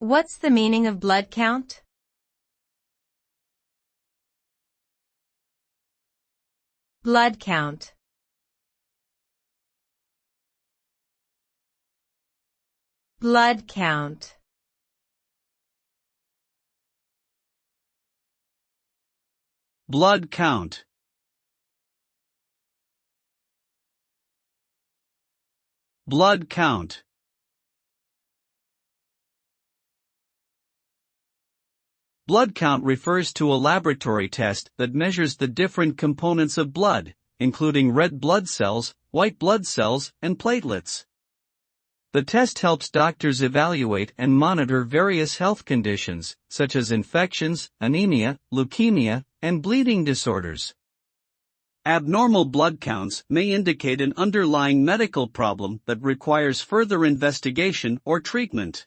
What's the meaning of blood count? Blood count. Blood count. Blood count. Blood count. Blood count refers to a laboratory test that measures the different components of blood, including red blood cells, white blood cells, and platelets. The test helps doctors evaluate and monitor various health conditions, such as infections, anemia, leukemia, and bleeding disorders. Abnormal blood counts may indicate an underlying medical problem that requires further investigation or treatment.